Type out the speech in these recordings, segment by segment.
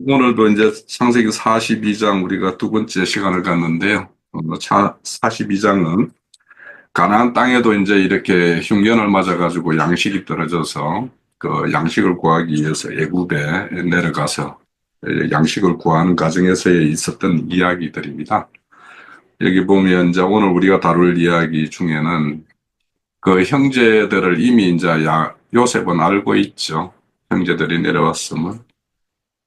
오늘도 이제 창세기 42장 우리가 두 번째 시간을 갖는데요. 42장은 가나안 땅에도 이제 이렇게 흉년을 맞아가지고 양식이 떨어져서 그 양식을 구하기 위해서 애굽에 내려가서 양식을 구하는 과정에서 있었던 이야기들입니다. 여기 보면 이제 오늘 우리가 다룰 이야기 중에는 그 형제들을 이미 이제 요셉은 알고 있죠. 형제들이 내려왔으면.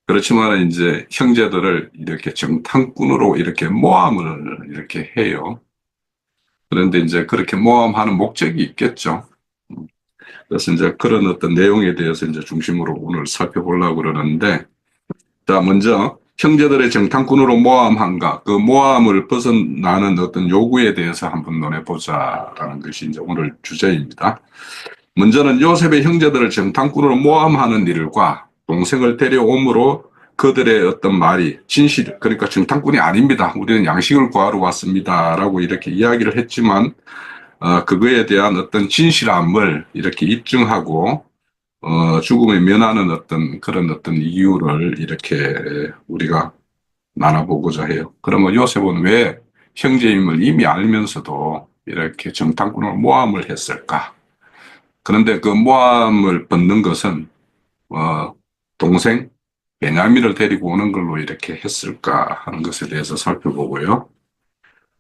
그렇지만 이제 형제들을 이렇게 정탐꾼으로 이렇게 모함을 이렇게 해요. 그런데 이제 그렇게 모함하는 목적이 있겠죠. 그래서 이제 그런 어떤 내용에 대해서 이제 중심으로 오늘 살펴보려고 그러는데, 자, 먼저 형제들의 정탐꾼으로 모함한가, 그 모함을 벗어나는 어떤 요구에 대해서 한번 논해보자라는 것이 이제 오늘 주제입니다. 먼저는 요셉의 형제들을 정탐꾼으로 모함하는 일과 동생을 데려옴으로 그들의 어떤 말이 진실, 그러니까 정탐꾼이 아닙니다. 우리는 양식을 구하러 왔습니다. 라고 이렇게 이야기를 했지만, 그거에 대한 어떤 진실함을 이렇게 입증하고, 죽음에 면하는 어떤 그런 어떤 이유를 이렇게 우리가 나눠보고자 해요. 그러면 요셉은 왜 형제임을 이미 알면서도 이렇게 정탐꾼으로 모함을 했을까? 그런데 그 모함을 벗는 것은 동생 베냐민을 데리고 오는 걸로 이렇게 했을까 하는 것에 대해서 살펴보고요.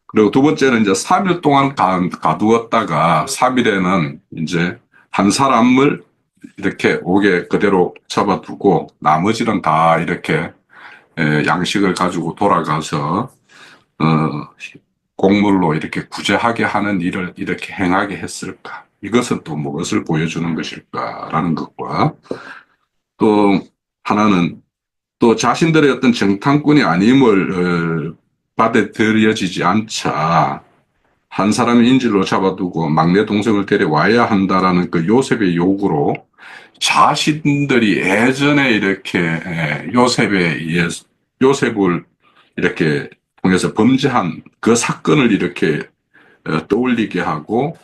그리고 두 번째는 이제 3일 동안 가두었다가 3일에는 이제 한 사람을 이렇게 옥에 그대로 잡아두고 나머지는 다 이렇게 양식을 가지고 돌아가서 어, 곡물로 이렇게 구제하게 하는 일을 이렇게 행하게 했을까? 이것은 또 무엇을 보여주는 것일까라는 것과 또 하나는 또 자신들의 어떤 정탐꾼이 아님을 받아들여지지 않자 한 사람의 인질로 잡아두고 막내 동생을 데려와야 한다라는 그 요셉의 요구로 자신들이 예전에 이렇게 요셉에 의해서 요셉을 이렇게 통해서 범죄한 그 사건을 이렇게 떠올리게 하고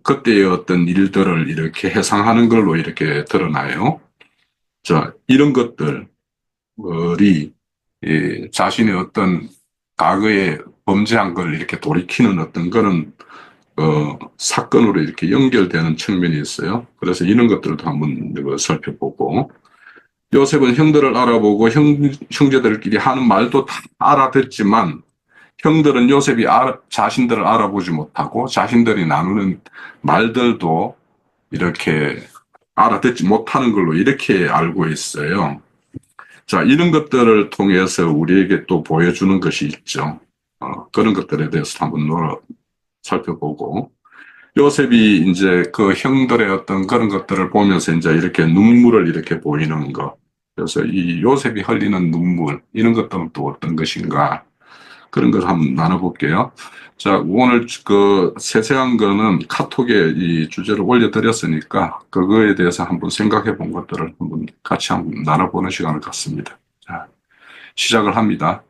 그때의 어떤 일들을 이렇게 해상하는 걸로 이렇게 드러나요. 자, 이런 것들이 자신의 어떤 과거에 범죄한 걸 이렇게 돌이키는 어떤 그런 사건으로 이렇게 연결되는 측면이 있어요. 그래서 이런 것들도 한번 살펴보고 요셉은 형들을 알아보고 형제들끼리 하는 말도 다 알아듣지만 형들은 요셉이 자신들을 알아보지 못하고 자신들이 나누는 말들도 이렇게 알아듣지 못하는 걸로 이렇게 알고 있어요. 자, 이런 것들을 통해서 우리에게 또 보여주는 것이 있죠. 그런 것들에 대해서 한번 살펴보고 요셉이 이제 그 형들의 어떤 그런 것들을 보면서 이제 이렇게 눈물을 이렇게 보이는 것. 그래서 이 요셉이 흘리는 눈물, 이런 것들은 또 어떤 것인가. 그런 걸 한번 나눠볼게요. 자, 오늘 그 세세한 거는 카톡에 이 주제를 올려드렸으니까 그거에 대해서 한번 생각해 본 것들을 한번 같이 한번 나눠보는 시간을 갖습니다. 자, 시작을 합니다.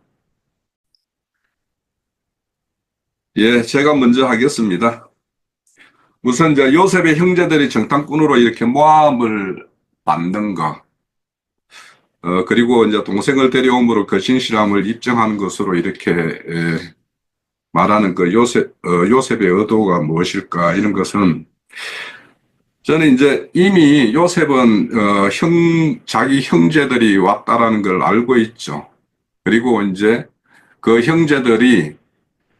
예, 제가 먼저 하겠습니다. 우선 이제 요셉의 형제들이 정탐꾼으로 이렇게 모함을 받는 거, 그리고 이제 동생을 데려옴으로 그 진실함을 입증하는 것으로 이렇게 말하는 그 요셉의 의도가 무엇일까 이런 것은 저는 이제 이미 요셉은 자기 형제들이 왔다라는 걸 알고 있죠. 그리고 이제 그 형제들이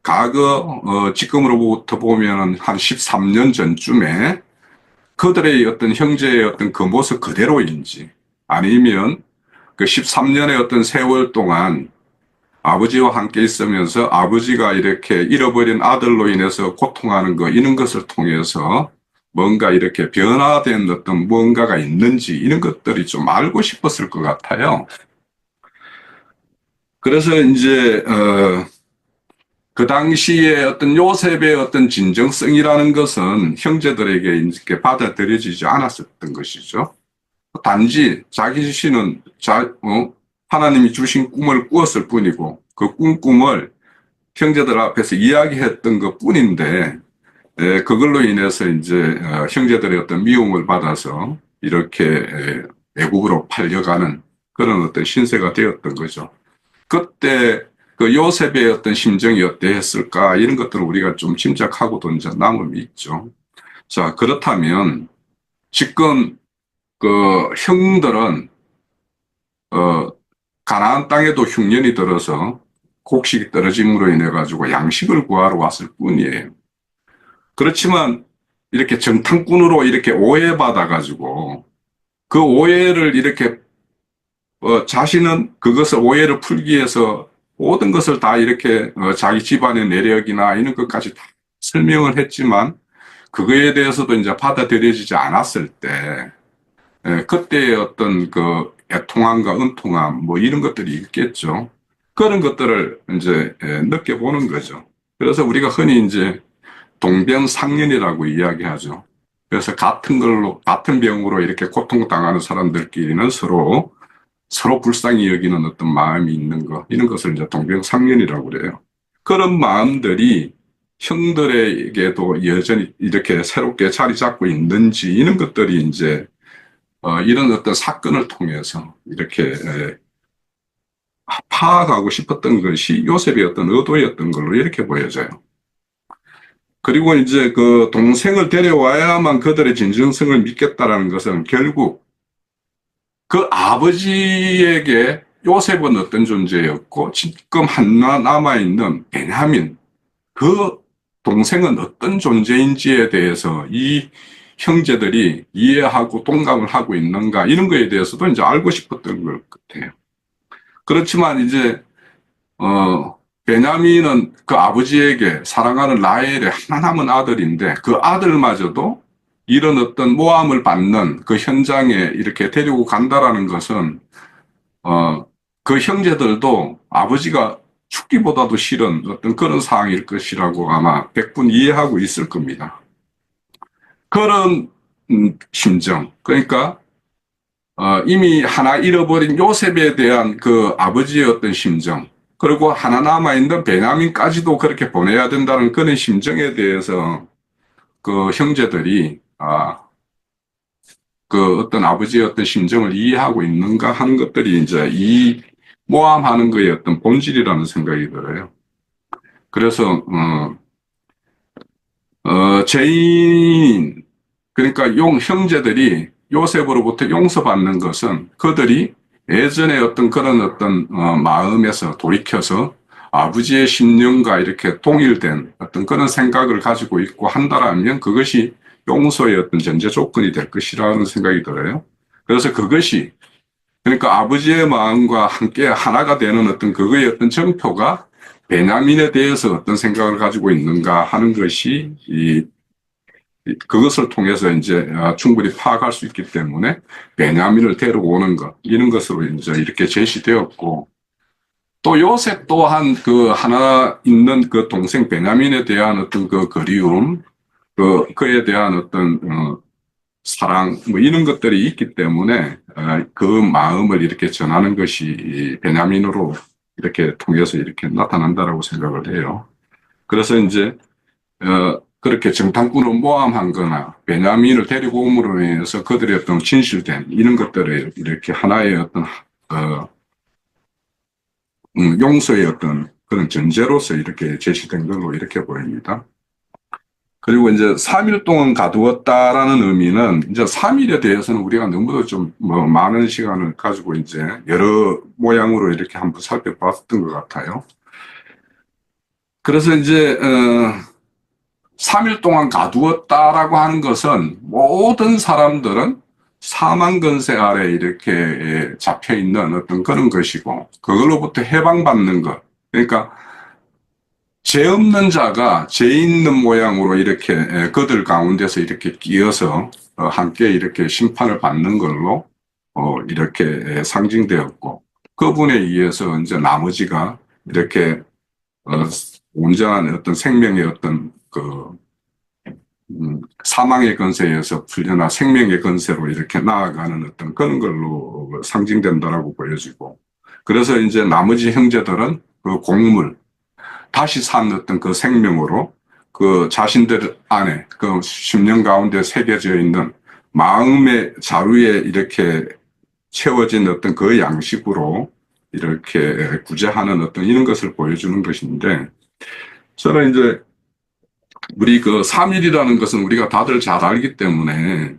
과거 지금으로부터 보면 한 13년 전쯤에 그들의 어떤 형제의 어떤 그 모습 그대로인지 아니면 그 13년의 어떤 세월 동안 아버지와 함께 있으면서 아버지가 이렇게 잃어버린 아들로 인해서 고통하는 거 이런 것을 통해서 뭔가 이렇게 변화된 어떤 뭔가가 있는지 이런 것들이 좀 알고 싶었을 것 같아요. 그래서 이제 그 당시에 어떤 요셉의 어떤 진정성이라는 것은 형제들에게 이렇게 받아들여지지 않았었던 것이죠. 단지 자기 자신은 하나님이 주신 꿈을 꾸었을 뿐이고 그 꿈을 형제들 앞에서 이야기했던 것 뿐인데 그걸로 인해서 이제 형제들의 어떤 미움을 받아서 이렇게 애국으로 팔려가는 그런 어떤 신세가 되었던 거죠. 그때 그 요셉의 어떤 심정이 어떠했을까 이런 것들을 우리가 좀 짐작하고도 이제 남음이 있죠. 자, 그렇다면 지금 그 형들은 가나안 땅에도 흉년이 들어서 곡식이 떨어짐으로 인해 가지고 양식을 구하러 왔을 뿐이에요. 그렇지만 이렇게 정탐꾼으로 이렇게 오해받아 가지고 그 오해를 이렇게 자신은 그것을 오해를 풀기 위해서 모든 것을 다 이렇게 자기 집안의 내력이나 이런 것까지 다 설명을 했지만 그거에 대해서도 이제 받아들여지지 않았을 때 그때의 어떤 그 애통함과 은통함 뭐 이런 것들이 있겠죠. 그런 것들을 이제 느껴보는 거죠. 그래서 우리가 흔히 이제 동병상련이라고 이야기하죠. 그래서 같은 걸로 같은 병으로 이렇게 고통당하는 사람들끼리는 서로 불쌍히 여기는 어떤 마음이 있는 것, 이런 것을 이제 동병상련이라고 그래요. 그런 마음들이 형들에게도 여전히 이렇게 새롭게 자리 잡고 있는지, 이런 것들이 이제, 이런 어떤 사건을 통해서 이렇게 파악하고 싶었던 것이 요셉의 어떤 의도였던 걸로 이렇게 보여져요. 그리고 이제 그 동생을 데려와야만 그들의 진정성을 믿겠다라는 것은 결국 그 아버지에게 요셉은 어떤 존재였고 지금 하나 남아있는 베냐민 그 동생은 어떤 존재인지에 대해서 이 형제들이 이해하고 동감을 하고 있는가 이런 거에 대해서도 이제 알고 싶었던 것 같아요. 그렇지만 이제 베냐민은 그 아버지에게 사랑하는 라헬의 하나 남은 아들인데 그 아들마저도 이런 어떤 모함을 받는 그 현장에 이렇게 데리고 간다라는 것은 그 형제들도 아버지가 죽기보다도 싫은 어떤 그런 상황일 것이라고 아마 백분 이해하고 있을 겁니다. 그런 심정, 그러니까 이미 하나 잃어버린 요셉에 대한 그 아버지의 어떤 심정, 그리고 하나 남아있는 베냐민까지도 그렇게 보내야 된다는 그런 심정에 대해서 그 형제들이 그 어떤 아버지의 어떤 심정을 이해하고 있는가 하는 것들이 이제 이 모함하는 거의 어떤 본질이라는 생각이 들어요. 그래서 죄인 그러니까 형제들이 요셉으로부터 용서받는 것은 그들이 예전에 어떤 그런 어떤 마음에서 돌이켜서 아버지의 심령과 이렇게 동일된 어떤 그런 생각을 가지고 있고 한다라면 그것이 용서의 어떤 전제 조건이 될 것이라는 생각이 들어요. 그래서 그것이 그러니까 아버지의 마음과 함께 하나가 되는 어떤 그거의 어떤 정표가 베냐민에 대해서 어떤 생각을 가지고 있는가 하는 것이 그것을 통해서 이제 충분히 파악할 수 있기 때문에 베냐민을 데려오는 것 이런 것으로 이제 이렇게 제시되었고 또 요셉 또한 그 하나 있는 그 동생 베냐민에 대한 어떤 그 그리움 그에 대한 어떤 사랑 뭐 이런 것들이 있기 때문에 그 마음을 이렇게 전하는 것이 베냐민으로 이렇게 통해서 이렇게 나타난다라고 생각을 해요. 그래서 이제 그렇게 정탐꾼을 모함한 거나 베냐민을 데리고 옴으로 인해서 그들의 어떤 진실된 이런 것들을 이렇게 하나의 어떤 용서의 어떤 그런 전제로서 이렇게 제시된 걸로 이렇게 보입니다. 그리고 이제 3일 동안 가두었다라는 의미는 이제 3일에 대해서는 우리가 너무도 좀 뭐 많은 시간을 가지고 이제 여러 모양으로 이렇게 한번 살펴봤던 것 같아요. 그래서 이제 3일 동안 가두었다라고 하는 것은 모든 사람들은 사망 권세 아래 이렇게 잡혀 있는 어떤 그런 것이고 그걸로부터 해방받는 것. 그러니까 죄 없는 자가 죄 있는 모양으로 이렇게 그들 가운데서 이렇게 끼어서 함께 이렇게 심판을 받는 걸로 이렇게 상징되었고 그분에 의해서 이제 나머지가 이렇게 온전한 어떤 생명의 어떤 그 사망의 권세에서 풀려나 생명의 권세로 이렇게 나아가는 어떤 그런 걸로 상징된다라고 보여지고 그래서 이제 나머지 형제들은 그 곡물 다시 산 어떤 그 생명으로 그 자신들 안에 그 심령 가운데 새겨져 있는 마음의 자루에 이렇게 채워진 어떤 그 양식으로 이렇게 구제하는 어떤 이런 것을 보여주는 것인데, 저는 이제 우리 그 3일이라는 것은 우리가 다들 잘 알기 때문에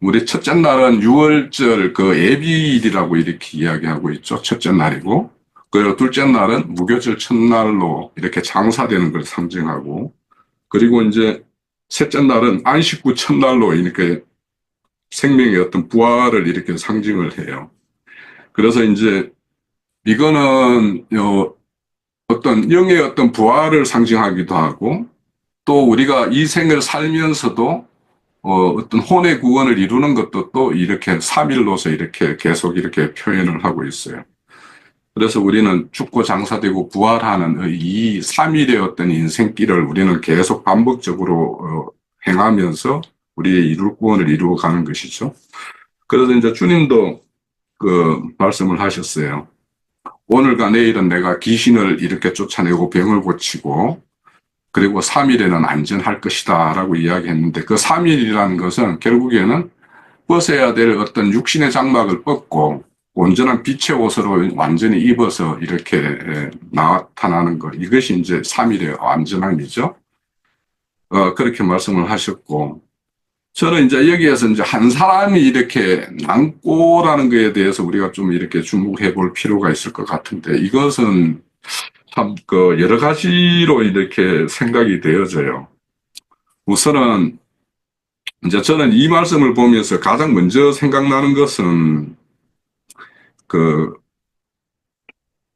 우리 첫째 날은 6월절 그 예비일이라고 이렇게 이야기하고 있죠. 첫째 날이고. 그리고 둘째 날은 무교절 첫날로 이렇게 장사되는 걸 상징하고, 그리고 이제 셋째 날은 안식구 첫날로 이렇게 생명의 어떤 부활을 이렇게 상징을 해요. 그래서 이제 이거는 어떤 영의 어떤 부활을 상징하기도 하고, 또 우리가 이 생을 살면서도 어떤 혼의 구원을 이루는 것도 또 이렇게 3일로서 이렇게 계속 이렇게 표현을 하고 있어요. 그래서 우리는 죽고 장사되고 부활하는 이 3일의 어떤 인생길을 우리는 계속 반복적으로 행하면서 우리의 이룰 구원을 이루어가는 것이죠. 그래서 이제 주님도 그 말씀을 하셨어요. 오늘과 내일은 내가 귀신을 이렇게 쫓아내고 병을 고치고 그리고 3일에는 안전할 것이다 라고 이야기했는데, 그 3일이라는 것은 결국에는 벗어야 될 어떤 육신의 장막을 벗고 온전한 빛의 옷으로 완전히 입어서 이렇게 나타나는 것, 이것이 이제 3일의 완전함이죠. 그렇게 말씀을 하셨고, 저는 이제 여기에서 이제 한 사람이 이렇게 남고라는 것에 대해서 우리가 좀 이렇게 주목해 볼 필요가 있을 것 같은데, 이것은 참 그 여러 가지로 이렇게 생각이 되어져요. 우선은 이제 저는 이 말씀을 보면서 가장 먼저 생각나는 것은 그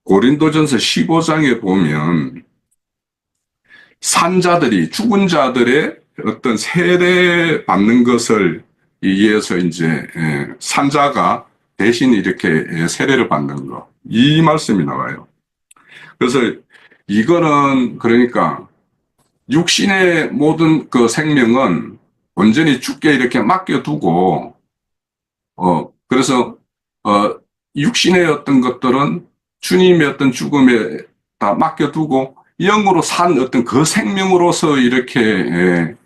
고린도전서 15장에 보면 산자들이 죽은 자들의 어떤 세례 받는 것을 위해서 이제 산자가 대신 이렇게 세례를 받는 거, 이 말씀이 나와요. 그래서 이거는 그러니까 육신의 모든 그 생명은 온전히 죽게 이렇게 맡겨두고, 그래서, 육신의 어떤 것들은 주님의 어떤 죽음에 다 맡겨두고, 영으로 산 어떤 그 생명으로서 이렇게,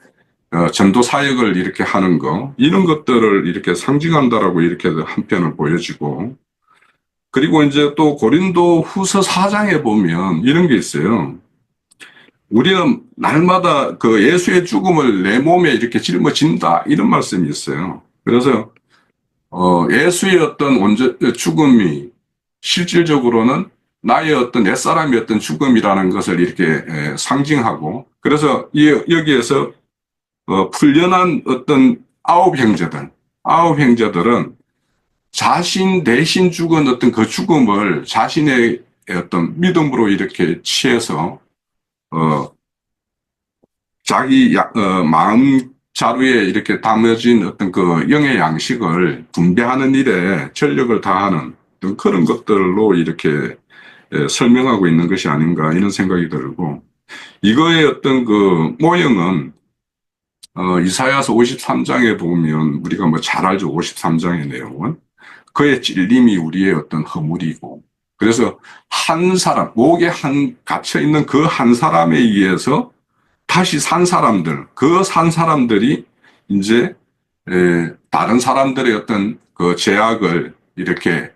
전도 사역을 이렇게 하는 거, 이런 것들을 이렇게 상징한다라고 이렇게 한편을 보여지고, 그리고 이제 또 고린도 후서 4장에 보면 이런 게 있어요. 우리는 날마다 그 예수의 죽음을 내 몸에 이렇게 짊어진다, 이런 말씀이 있어요. 그래서 예수의 어떤 죽음이 실질적으로는 나의 어떤 옛사람의 어떤 죽음이라는 것을 이렇게 상징하고, 그래서 여기에서 풀려난 어떤 아홉 형제들은 자신 대신 죽은 어떤 그 죽음을 자신의 어떤 믿음으로 이렇게 취해서 자기 마음 자루에 이렇게 담아진 어떤 그 영의 양식을 분배하는 일에 전력을 다하는 어떤 그런 것들로 이렇게 설명하고 있는 것이 아닌가, 이런 생각이 들고, 이거의 어떤 그 모형은 이사야서 53장에 보면 우리가 뭐 잘 알죠. 53장의 내용은 그의 찔림이 우리의 어떤 허물이고, 그래서 한 사람, 목에 갇혀 있는 그 한 사람에 의해서 다시 산 사람들, 그 산 사람들이 이제 다른 사람들의 어떤 그 죄악을 이렇게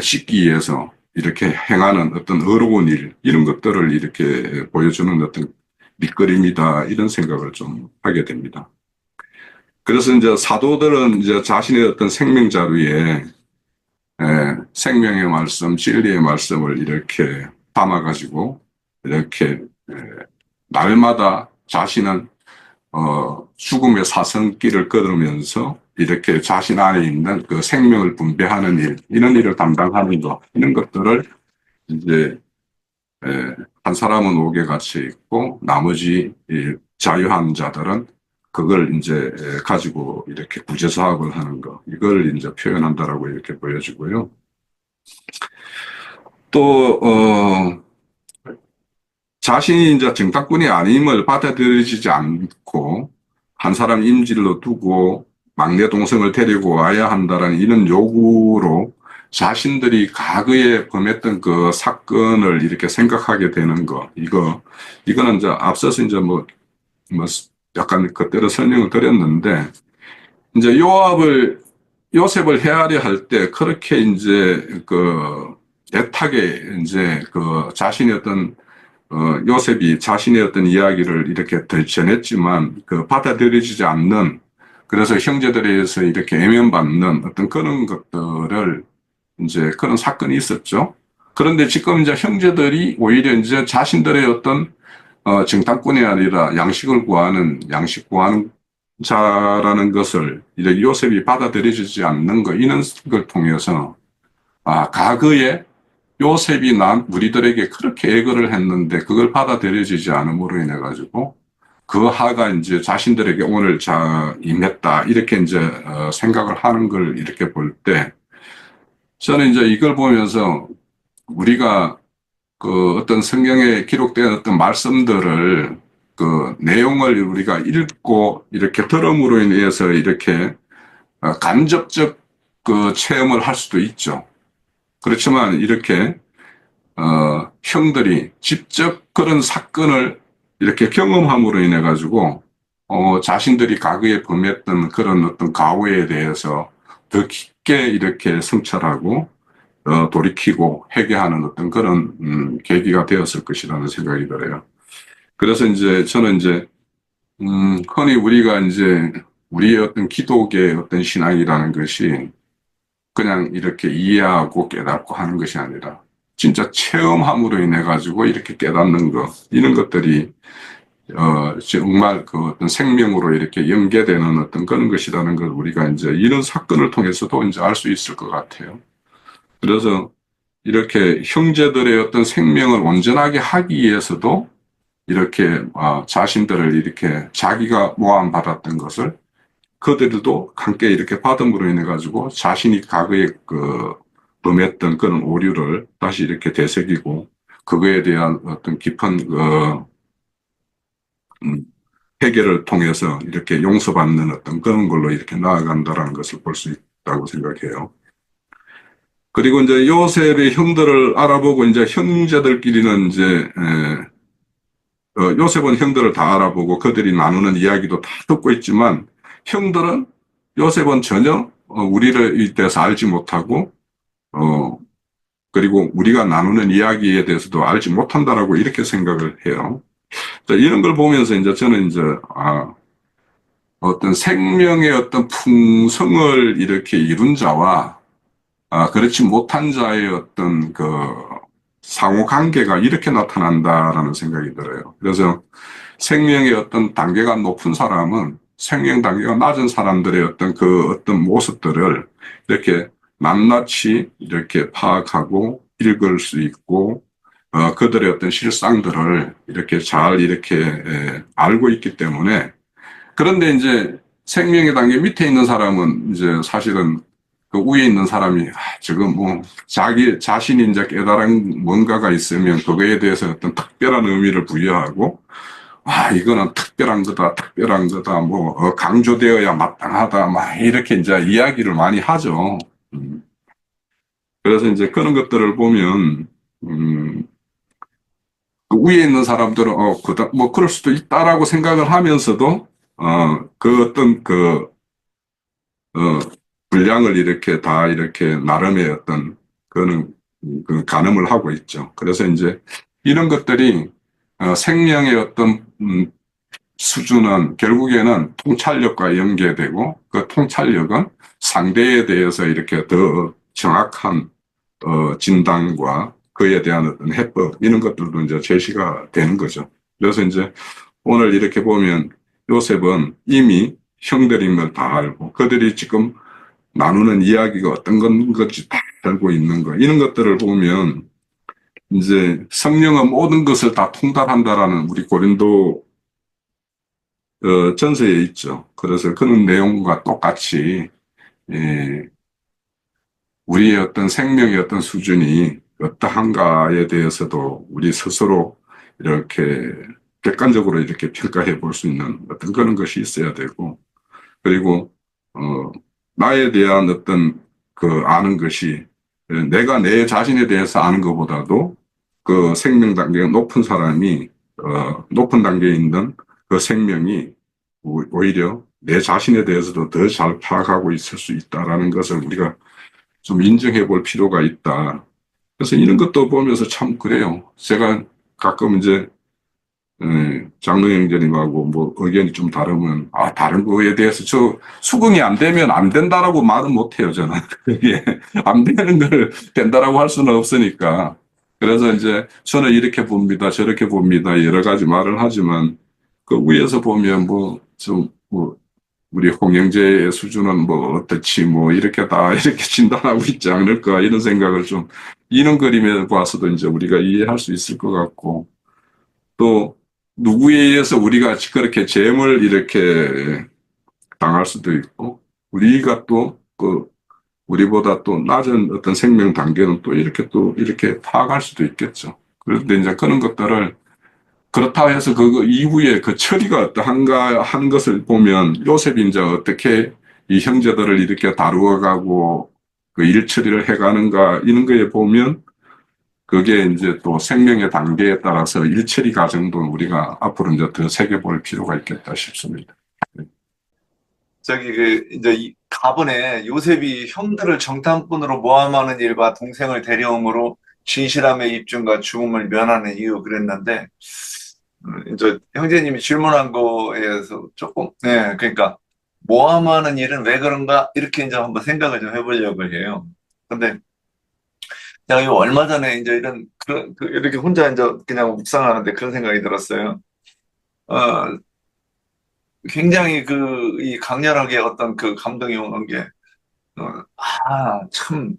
씻기 위해서 이렇게 행하는 어떤 어려운 일, 이런 것들을 이렇게 보여주는 어떤 밑그림이다, 이런 생각을 좀 하게 됩니다. 그래서 이제 사도들은 이제 자신의 어떤 생명 자루에 생명의 말씀, 진리의 말씀을 이렇게 담아가지고 이렇게 날마다 자신은 죽음의 사선길을 걸으면서 이렇게 자신 안에 있는 그 생명을 분배하는 일, 이런 일을 담당하는 것, 이런 것들을 이제 한 사람은 옥에 갇혀 있고 나머지 자유한 자들은 그걸 이제 가지고 이렇게 구제 사업을 하는 거, 이걸 이제 표현한다라고 이렇게 보여지고요. 또 자신이 이제 정탐꾼이 아님을 받아들여지지 않고 한 사람 임질로 두고 막내 동생을 데리고 와야 한다는 이런 요구로 자신들이 과거에 범했던 그 사건을 이렇게 생각하게 되는 거, 이거는 이제 앞서서 이제 뭐 약간 그때로 설명을 드렸는데, 이제 요압을 요셉을 헤아려 할 때 그렇게 이제 그 애타게 이제 그 자신의 어떤 요셉이 자신의 어떤 이야기를 이렇게 더 전했지만 그 받아들여지지 않는, 그래서 형제들에 의해서 이렇게 애면받는 어떤 그런 것들을 이제 그런 사건이 있었죠. 그런데 지금 이제 형제들이 오히려 이제 자신들의 어떤 정탐꾼이 아니라 양식 구하는 자라는 것을 이제 요셉이 받아들여지지 않는 거, 이런 걸 통해서 과거에 요셉이 우리들에게 그렇게 애걸을 했는데 그걸 받아들여지지 않음으로 인해 가지고 그 하가 이제 자신들에게 오늘 임했다, 이렇게 이제 생각을 하는 걸 이렇게 볼 때, 저는 이제 이걸 보면서 우리가 그 어떤 성경에 기록된 어떤 말씀들을 그 내용을 우리가 읽고 이렇게 들음으로 인해서 이렇게 간접적 그 체험을 할 수도 있죠. 그렇지만 이렇게 형들이 직접 그런 사건을 이렇게 경험함으로 인해 가지고 자신들이 과거에 범했던 그런 어떤 가오에 대해서 더 깊게 이렇게 성찰하고 돌이키고 회개하는 어떤 그런 계기가 되었을 것이라는 생각이 들어요. 그래서 이제 저는 이제 흔히 우리가 이제 우리의 어떤 기독의 어떤 신앙이라는 것이 그냥 이렇게 이해하고 깨닫고 하는 것이 아니라 진짜 체험함으로 인해 가지고 이렇게 깨닫는 것, 이런 것들이 정말 그 어떤 생명으로 이렇게 연계되는 어떤 그런 것이라는 걸 우리가 이제 이런 사건을 통해서도 이제 알 수 있을 것 같아요. 그래서 이렇게 형제들의 어떤 생명을 온전하게 하기 위해서도 이렇게 자신들을 이렇게 자기가 모함받았던 것을 그들도 함께 이렇게 받음으로 인해 가지고 자신이 과거에 그 범했던 그런 오류를 다시 이렇게 되새기고 그거에 대한 어떤 깊은 음, 회개를 통해서 이렇게 용서받는 어떤 그런 걸로 이렇게 나아간다라는 것을 볼 수 있다고 생각해요. 그리고 이제 요셉의 형들을 알아보고 이제 형제들끼리는 이제 요셉은 형들을 다 알아보고 그들이 나누는 이야기도 다 듣고 있지만 형들은 요셉은 전혀 우리를 대해서 알지 못하고 어, 그리고 우리가 나누는 이야기에 대해서도 알지 못한다라고 이렇게 생각을 해요. 자, 이런 걸 보면서 이제 저는 이제 어떤 생명의 어떤 풍성을 이렇게 이룬 자와 그렇지 못한 자의 어떤 그 상호 관계가 이렇게 나타난다라는 생각이 들어요. 그래서 생명의 어떤 단계가 높은 사람은 생명 단계가 낮은 사람들의 어떤 그 어떤 모습들을 이렇게 낱낱이 이렇게 파악하고 읽을 수 있고 그들의 어떤 실상들을 이렇게 잘 이렇게 알고 있기 때문에, 그런데 이제 생명의 단계 밑에 있는 사람은 이제 사실은 그 위에 있는 사람이 지금 뭐 자기 자신이 이제 깨달은 뭔가가 있으면 그거에 대해서 어떤 특별한 의미를 부여하고 이거는 특별한 거다, 뭐 강조되어야 마땅하다, 막 이렇게 이제 이야기를 많이 하죠. 음, 그래서 이제 그런 것들을 보면 음, 그 위에 있는 사람들은 그다 뭐 그럴 수도 있다라고 생각을 하면서도 그 어떤 어, 분량을 이렇게 다 이렇게 나름의 어떤 그는 그 가늠을 하고 있죠. 그래서 이제 이런 것들이 생명의 어떤 수준은 결국에는 통찰력과 연계되고 그 통찰력은 상대에 대해서 이렇게 더 정확한 진단과 그에 대한 어떤 해법, 이런 것들도 이제 제시가 되는 거죠. 그래서 이제 오늘 이렇게 보면 요셉은 이미 형들인 걸 다 알고 그들이 지금 나누는 이야기가 어떤 건지 다 알고 있는 거, 이런 것들을 보면 이제 성령은 모든 것을 다 통달한다라는 우리 고린도 전서에 있죠. 그래서 그런 내용과 똑같이 예, 우리의 어떤 생명의 어떤 수준이 어떠한가에 대해서도 우리 스스로 이렇게 객관적으로 이렇게 평가해 볼 수 있는 어떤 그런 것이 있어야 되고, 그리고 어, 나에 대한 어떤 그 아는 것이 내가 내 자신에 대해서 아는 것보다도 그 생명 단계가 높은 사람이 높은 단계에 있는 그 생명이 오히려 내 자신에 대해서도 더 잘 파악하고 있을 수 있다라는 것을 우리가 좀 인정해 볼 필요가 있다. 그래서 이런 것도 보면서 참 그래요. 제가 가끔 이제 장로 형제님하고 뭐 의견이 좀 다르면, 다른 거에 대해서 수긍이 안 되면 안 된다라고 말은 못 해요, 저는. 그게 안 되는 걸 된다라고 할 수는 없으니까. 그래서 이제 저는 이렇게 봅니다, 저렇게 봅니다, 여러 가지 말을 하지만, 그 위에서 보면 우리 홍영재의 수준은 뭐 어떻지, 뭐 이렇게 다 이렇게 진단하고 있지 않을까, 이런 생각을 좀, 이런 그림에 봐서도 이제 우리가 이해할 수 있을 것 같고, 또 누구에 의해서 우리가 그렇게 재물 이렇게 당할 수도 있고 우리가 또 우리보다 또 낮은 어떤 생명 단계는 또 이렇게 파악할 수도 있겠죠. 그런데 이제 그런 것들을 그렇다 해서 그 이후에 그 처리가 어떠한가 하는 것을 보면 요셉이 이제 어떻게 이 형제들을 이렇게 다루어가고 그 일 처리를 해가는가 이런 거에 보면 그게 이제 또 생명의 단계에 따라서 일처리 과정도 우리가 앞으로 이제 더 새겨볼 필요가 있겠다 싶습니다. 저기 이제 가번에 요셉이 형들을 정탐꾼으로 모함하는 일과 동생을 데려옴으로 진실함의 입증과 죽음을 면하는 이유 그랬는데 이제 형제님이 질문한 거에서 조금 그러니까 모함하는 일은 왜 그런가 이렇게 이제 한번 생각을 좀 해보려고 해요. 근데 제가 이거 얼마 전에 이제 이렇게 혼자 이제 그냥 묵상하는데 그런 생각이 들었어요. 어, 굉장히 이 강렬하게 어떤 그 감동이 오는 게 참,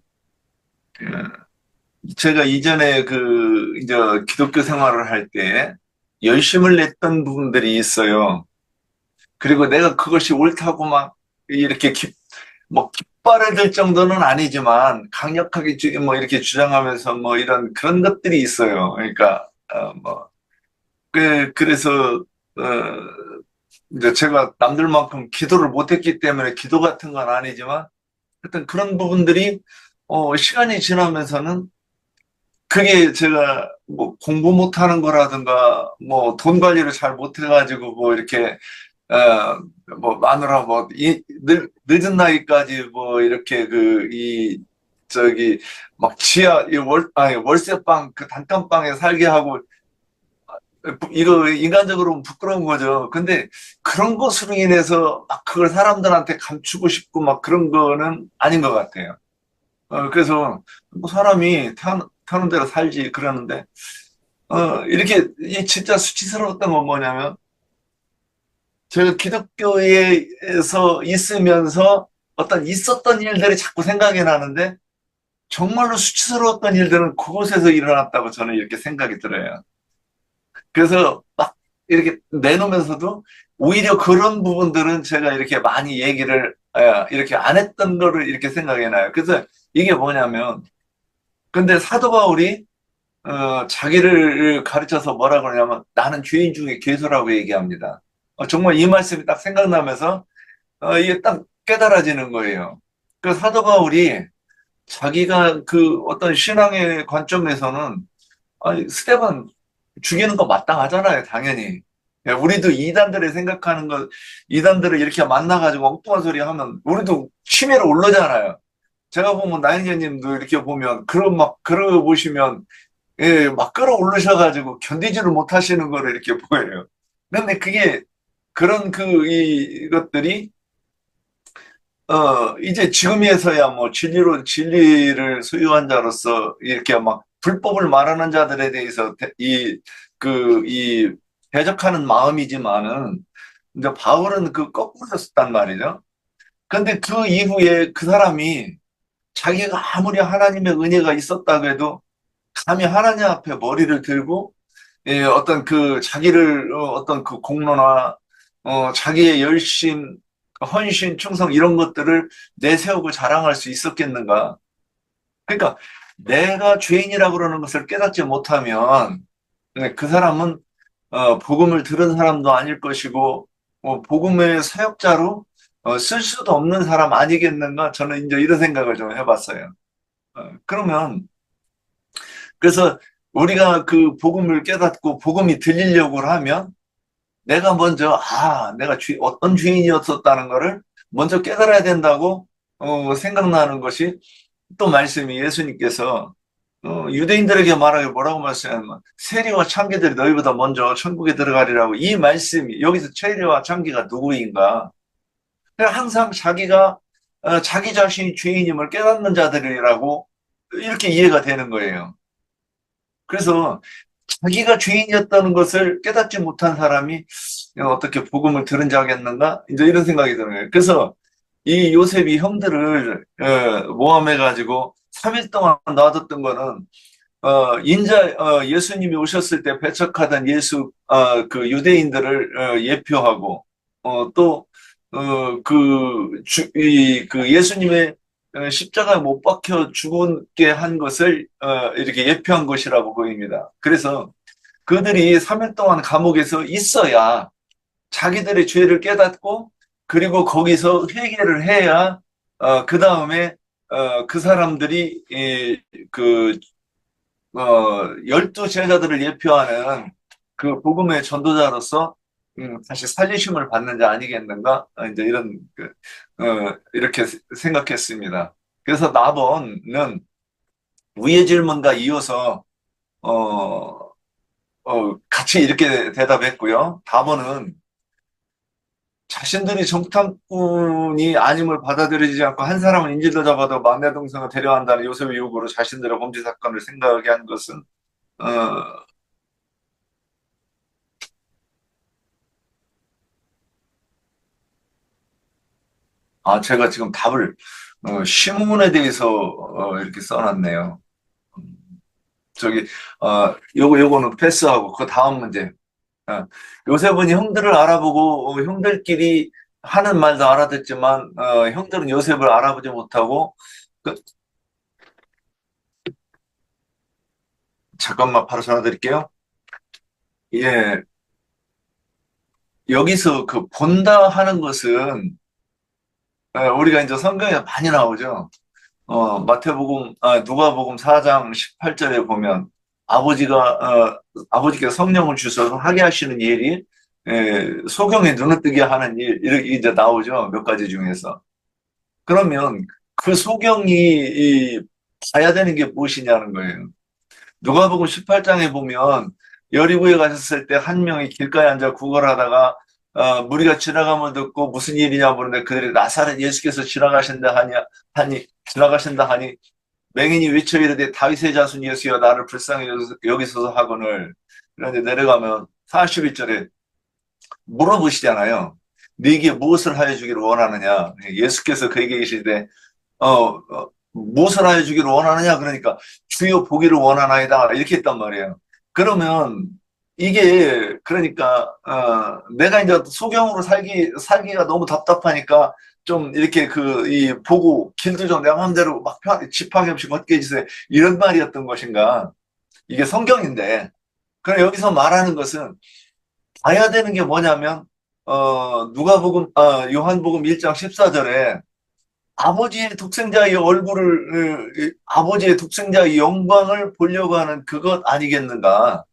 제가 이전에 이제 기독교 생활을 할 때 열심을 냈던 부분들이 있어요. 그리고 내가 그것이 옳다고 막 이렇게 뭐 깃발을 들 정도는 아니지만 강력하게 뭐 이렇게 주장하면서 뭐 이런 그런 것들이 있어요. 그러니까, 그래서, 이제 제가 남들만큼 기도를 못했기 때문에 기도 같은 건 아니지만 하여튼 그런 부분들이 시간이 지나면서는 그게 제가 뭐 공부 못하는 거라든가 뭐 돈 관리를 잘 못해가지고 뭐 이렇게 뭐 마누라 뭐 늦은 나이까지 뭐 이렇게 저기 막 지하 아니 월세방 그 단칸방에 살게 하고 이거 인간적으로 부끄러운 거죠. 근데 그런 것으로 인해서 막 그걸 사람들한테 감추고 싶고 막 그런 거는 아닌 것 같아요. 그래서 뭐 사람이 태어난 대로 살지 그러는데, 이렇게 진짜 수치스러웠던 건 뭐냐면, 제가 기독교에서 있으면서 어떤 있었던 일들이 자꾸 생각이 나는데, 정말로 수치스러웠던 일들은 그곳에서 일어났다고 저는 이렇게 생각이 들어요. 그래서 막 이렇게 내놓으면서도 오히려 그런 부분들은 제가 이렇게 많이 얘기를, 이렇게 안 했던 거를 이렇게 생각이 나요. 그래서 이게 뭐냐면, 근데 사도 바울이 자기를 가르쳐서 뭐라 그러냐면 나는 죄인 중에 괴수라고 얘기합니다. 정말 이 말씀이 딱 생각나면서 이게 딱 깨달아지는 거예요. 그 사도 바울이 자기가 그 어떤 신앙의 관점에서는 아니, 스테반 죽이는 거 마땅하잖아요, 당연히. 예, 우리도 이단들이 생각하는 거, 이단들을 이렇게 만나가지고 엉뚱한 소리 하면 우리도 치매로 오르잖아요. 제가 보면 나인자님도 이렇게 보면 그런 막 그러 보시면 막 끌어올르셔가지고 견디지를 못하시는 거를 이렇게 보여요. 근데 그게 그런 이것들이 이제 지금에서야 뭐 진리를 소유한 자로서 이렇게 막 불법을 말하는 자들에 대해서 이 대적하는 마음이지만은 이제 바울은 그 거꾸로였단 말이죠. 근데 그 이후에 그 사람이 자기가 아무리 하나님의 은혜가 있었다고 해도 감히 하나님 앞에 머리를 들고 어떤 자기를 어떤 그 공로나 자기의 열심, 헌신, 충성 이런 것들을 내세우고 자랑할 수 있었겠는가? 그러니까 내가 죄인이라고 그러는 것을 깨닫지 못하면 그 사람은 복음을 들은 사람도 아닐 것이고 복음의 사역자로 쓸 수도 없는 사람 아니겠는가? 저는 이제 이런 생각을 좀 해봤어요. 그러면 그래서 우리가 그 복음을 깨닫고 복음이 들리려고 하면 내가 먼저, 내가 어떤 주인이었었다는 거를 먼저 깨달아야 된다고, 생각나는 것이 또 말씀이 예수님께서, 유대인들에게 말하기 뭐라고 말씀하냐면, 세리와 창기들이 너희보다 먼저 천국에 들어가리라고 이 말씀이, 여기서 세리와 창기가 누구인가? 그냥 항상 자기가, 자기 자신이 주인임을 깨닫는 자들이라고 이렇게 이해가 되는 거예요. 그래서 자기가 주인이었다는 것을 깨닫지 못한 사람이 어떻게 복음을 들은 자겠는가? 이제 이런 생각이 드는 거예요. 그래서 이 요셉이 형들을 모함해가지고 3일 동안 놔뒀던 거는 예수님이 오셨을 때 배척하던 그 유대인들을 예표하고 또 그 예수님의 십자가에 못 박혀 죽게 한 것을 이렇게 예표한 것이라고 보입니다. 그래서 그들이 3일 동안 감옥에서 있어야 자기들의 죄를 깨닫고 그리고 거기서 회개를 해야 그 다음에 그 사람들이 열두 제자들을 예표하는 그 복음의 전도자로서 다시 살리심을 받는 자 아니겠는가? 이제 이렇게 생각했습니다. 그래서 나본은 위의 질문과 이어서 같이 이렇게 대답했고요. 다본은 자신들이 정탐꾼이 아님을 받아들이지 않고 한 사람은 인질로 잡아도 막내 동생을 데려간다는 요셉의 요구로 자신들의 범죄 사건을 생각하게 한 것은 제가 지금 답을 시문에 대해서 이렇게 써놨네요. 저기 요거는 패스하고 그 다음 문제. 요셉은 형들을 알아보고 형들끼리 하는 말도 알아듣지만 형들은 요셉을 알아보지 못하고 잠깐만 바로 전화 드릴게요. 예, 여기서 그 본다 하는 것은 우리가 이제 성경에 많이 나오죠. 누가복음 4장 18절에 보면 아버지께서 성령을 주셔서 하게 하시는 일이 소경의 눈을 뜨게 하는 일 이렇게 이제 나오죠. 몇 가지 중에서. 그러면 그 소경이 봐야 되는 게 무엇이냐는 거예요. 누가복음 18장에 보면 여리고에 가셨을 때 한 명이 길가에 앉아 구걸하다가 무리가 지나감을 듣고 무슨 일이냐 물었는데 그들이 나사렛 예수께서 지나가신다 하니 맹인이 외쳐 이르되 다윗의 자손 예수여 나를 불쌍히 여기소서 하거늘. 그런데 내려가면 41절에 물어보시잖아요. 네게 무엇을 하여 주기를 원하느냐. 예수께서 그에게 계시되 무엇을 하여 주기를 원하느냐 그러니까 주여 보기를 원하나이다 이렇게 했단 말이에요. 그러면 이게 그러니까 내가 이제 소경으로 살기가 너무 답답하니까 좀 이렇게 보고 길도 좀 내 마음대로 막 지팡이 없이 걷게 해주세요 이런 말이었던 것인가. 이게 성경인데 그럼 여기서 말하는 것은 봐야 되는 게 뭐냐면 요한복음 1장 14절에 아버지의 독생자의 아버지의 독생자의 영광을 보려고 하는 그것 아니겠는가.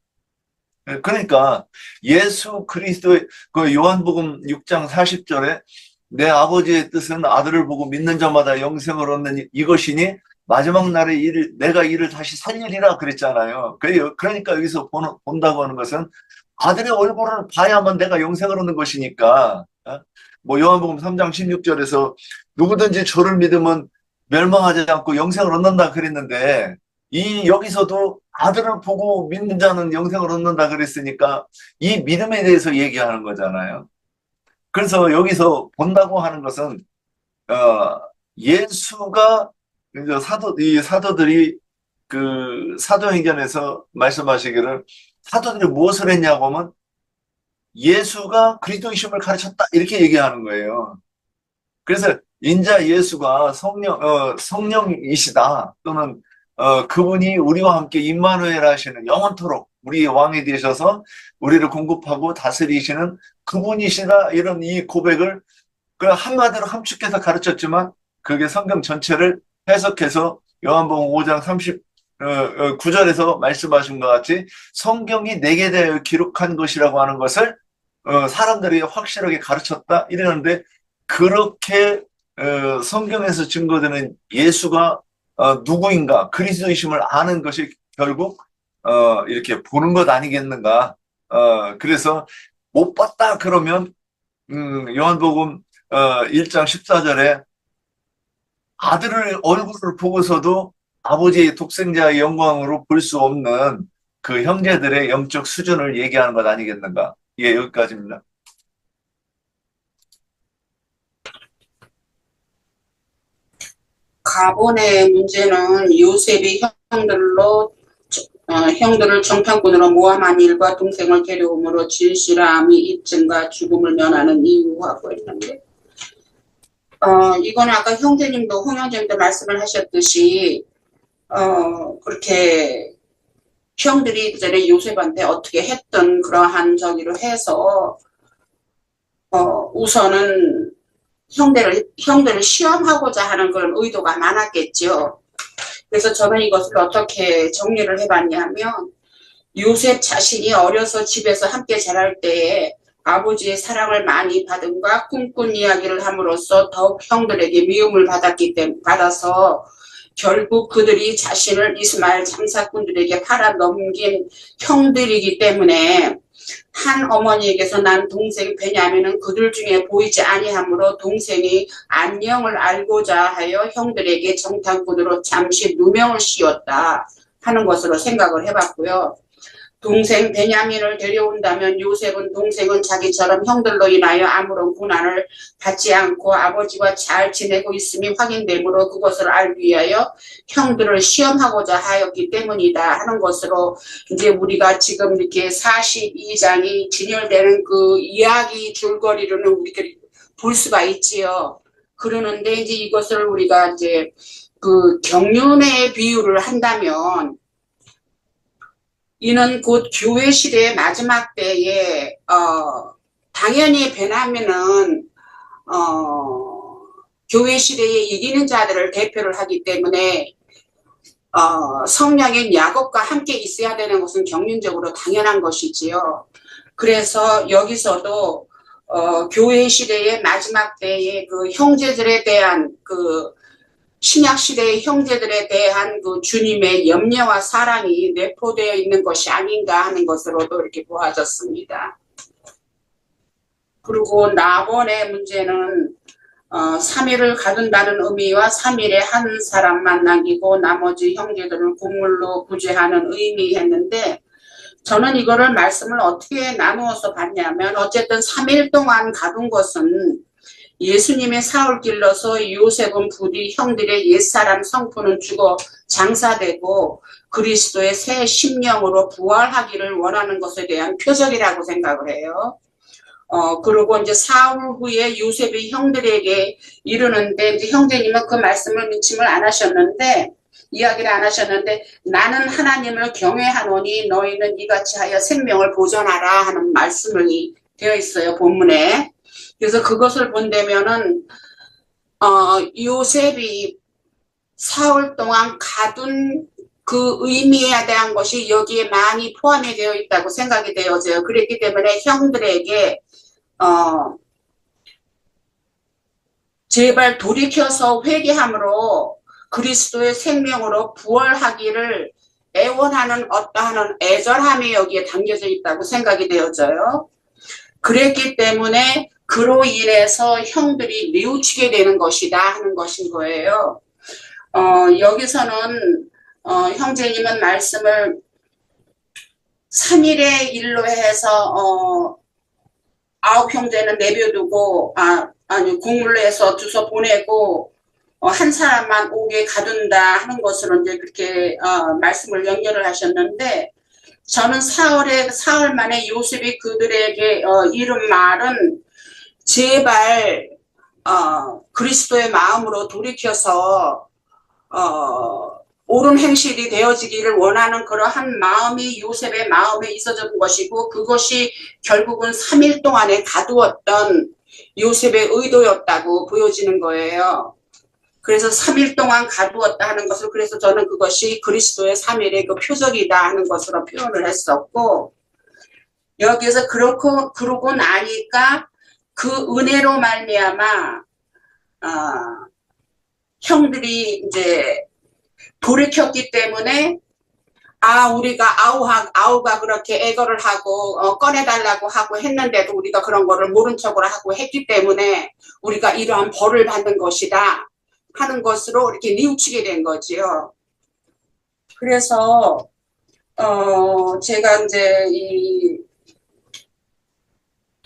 그러니까 예수 그리스도의 그 요한복음 6장 40절에 내 아버지의 뜻은 아들을 보고 믿는 자마다 영생을 얻는 이것이니 마지막 날에 내가 이를 다시 살리리라 그랬잖아요. 그러니까 여기서 본다고 하는 것은 아들의 얼굴을 봐야만 내가 영생을 얻는 것이니까. 요한복음 3장 16절에서 누구든지 저를 믿으면 멸망하지 않고 영생을 얻는다 그랬는데 여기서도 아들을 보고 믿는 자는 영생을 얻는다 그랬으니까 이 믿음에 대해서 얘기하는 거잖아요. 그래서 여기서 본다고 하는 것은 예수가 이 사도들이 그 사도행전에서 말씀하시기를 사도들이 무엇을 했냐고 하면 예수가 그리스도이심을 가르쳤다 이렇게 얘기하는 거예요. 그래서 인자 예수가 성령이시다 또는 그분이 우리와 함께 임마누엘 하시는 영원토록 우리의 왕이 되셔서 우리를 공급하고 다스리시는 그분이시다 이런 이 고백을 한마디로 함축해서 가르쳤지만 그게 성경 전체를 해석해서 요한복음 5장 39절에서 말씀하신 것 같이 성경이 내게 대하여 기록한 것이라고 하는 것을 사람들이 확실하게 가르쳤다 이러는데 그렇게 성경에서 증거되는 예수가 누구인가 그리스도이심을 아는 것이 결국 이렇게 보는 것 아니겠는가. 그래서 못 봤다 그러면 요한복음 1장 14절에 아들의 얼굴을 보고서도 아버지의 독생자의 영광으로 볼 수 없는 그 형제들의 영적 수준을 얘기하는 것 아니겠는가. 예, 여기까지입니다. 가본의 문제는 요셉이 형들을 정탐꾼으로 모함한 일과 동생을 데려옴으로 진실함이 입증과 죽음을 면하는 이유하고 있는데, 이거는 아까 형제님도 홍 형제님도 말씀을 하셨듯이 그렇게 형들이 그 전에 요셉한테 어떻게 했던 그러한 저기로 해서 우선은 형들을 시험하고자 하는 그런 의도가 많았겠죠. 그래서 저는 이것을 어떻게 정리를 해봤냐면, 요셉 자신이 어려서 집에서 함께 자랄 때에 아버지의 사랑을 많이 받은과 꿈꾼 이야기를 함으로써 더욱 형들에게 미움을 받아서 결국 그들이 자신을 이스마엘 장사꾼들에게 팔아넘긴 형들이기 때문에 한 어머니에게서 난 동생 베냐민은 그들 중에 보이지 아니하므로 동생이 안녕을 알고자 하여 형들에게 정탐꾼으로 잠시 누명을 씌웠다 하는 것으로 생각을 해봤고요. 동생 베냐민을 데려온다면 요셉은 동생은 자기처럼 형들로 인하여 아무런 고난을 받지 않고 아버지와 잘 지내고 있음이 확인되므로 그것을 알기 위하여 형들을 시험하고자 하였기 때문이다 하는 것으로 이제 우리가 지금 이렇게 42장이 진열되는 그 이야기 줄거리로는 우리가 볼 수가 있지요. 그러는데 이제 이것을 우리가 이제 그 경륜의 비유를 한다면 이는 곧 교회 시대의 마지막 때에 당연히 베냐민은 교회 시대에 이기는 자들을 대표를 하기 때문에 성령인 야곱과 함께 있어야 되는 것은 경륜적으로 당연한 것이지요. 그래서 여기서도 교회 시대의 마지막 때에 그 형제들에 대한 그 신약 시대의 형제들에 대한 그 주님의 염려와 사랑이 내포되어 있는 것이 아닌가 하는 것으로도 이렇게 보아졌습니다. 그리고 나본의 문제는 3일을 가둔다는 의미와 3일에 한 사람만 남기고 나머지 형제들을 곡물로 구제하는 의미했는데, 저는 이거를 말씀을 어떻게 나누어서 봤냐면 어쨌든 3일 동안 가둔 것은 예수님의 사흘 길러서 요셉은 부디 형들의 옛사람 성품은 죽어 장사되고 그리스도의 새 심령으로 부활하기를 원하는 것에 대한 표적이라고 생각을 해요. 그리고 이제 사흘 후에 요셉이 형들에게 이르는데, 이제 형제님은 그 말씀을 믿침을 안 하셨는데, 이야기를 안 하셨는데, 나는 하나님을 경외하노니 너희는 이같이 하여 생명을 보존하라 하는 말씀이 되어 있어요, 본문에. 그래서 그것을 본다면은 요셉이 사흘 동안 가둔 그 의미에 대한 것이 여기에 많이 포함이 되어 있다고 생각이 되어져요. 그렇기 때문에 형들에게 제발 돌이켜서 회개함으로 그리스도의 생명으로 부활하기를 애원하는 어떠한 애절함이 여기에 담겨져 있다고 생각이 되어져요. 그랬기 때문에 그로 인해서 형들이 뉘우치게 되는 것이다 하는 것인 거예요. 여기서는 형제님은 말씀을 3일의 일로 해서 9형제는 내버려두고 공물로 해서 두서 보내고 한 사람만 오게 가둔다 하는 것으로 이제 그렇게 말씀을 연결을 하셨는데, 저는 사흘 만에 요셉이 그들에게 이른 말은 제발 그리스도의 마음으로 돌이켜서 옳은 행실이 되어지기를 원하는 그러한 마음이 요셉의 마음에 있어진 것이고, 그것이 결국은 3일 동안에 가두었던 요셉의 의도였다고 보여지는 거예요. 그래서 3일 동안 가두었다 하는 것을, 그래서 저는 그것이 그리스도의 3일의 그 표적이다 하는 것으로 표현을 했었고, 여기서 그러고 나니까 그 은혜로 말미암아 형들이 이제 돌이켰기 때문에 우리가 아우가 그렇게 애거를 하고 꺼내달라고 하고 했는데도 우리가 그런 거를 모른 척을 하고 했기 때문에 우리가 이러한 벌을 받는 것이다 하는 것으로 이렇게 뉘우치게 된 거지요. 그래서 제가 이제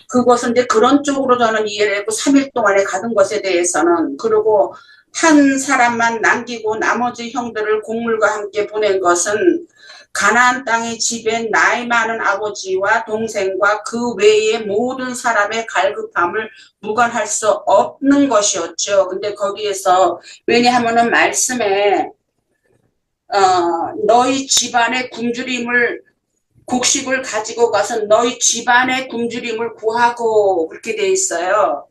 그것은 이제 그런 쪽으로 저는 이해를 했고 3일 동안에 가둔 것에 대해서는, 그리고 한 사람만 남기고 나머지 형들을 곡물과 함께 보낸 것은 가나안 땅의 집에 나이 많은 아버지와 동생과 그 외의 모든 사람의 갈급함을 무관할 수 없는 것이었죠. 근데 거기에서 왜냐하면은 말씀에 너희 집안의 곡식을 가지고 가서 너희 집안의 굶주림을 구하고 그렇게 돼 있어요.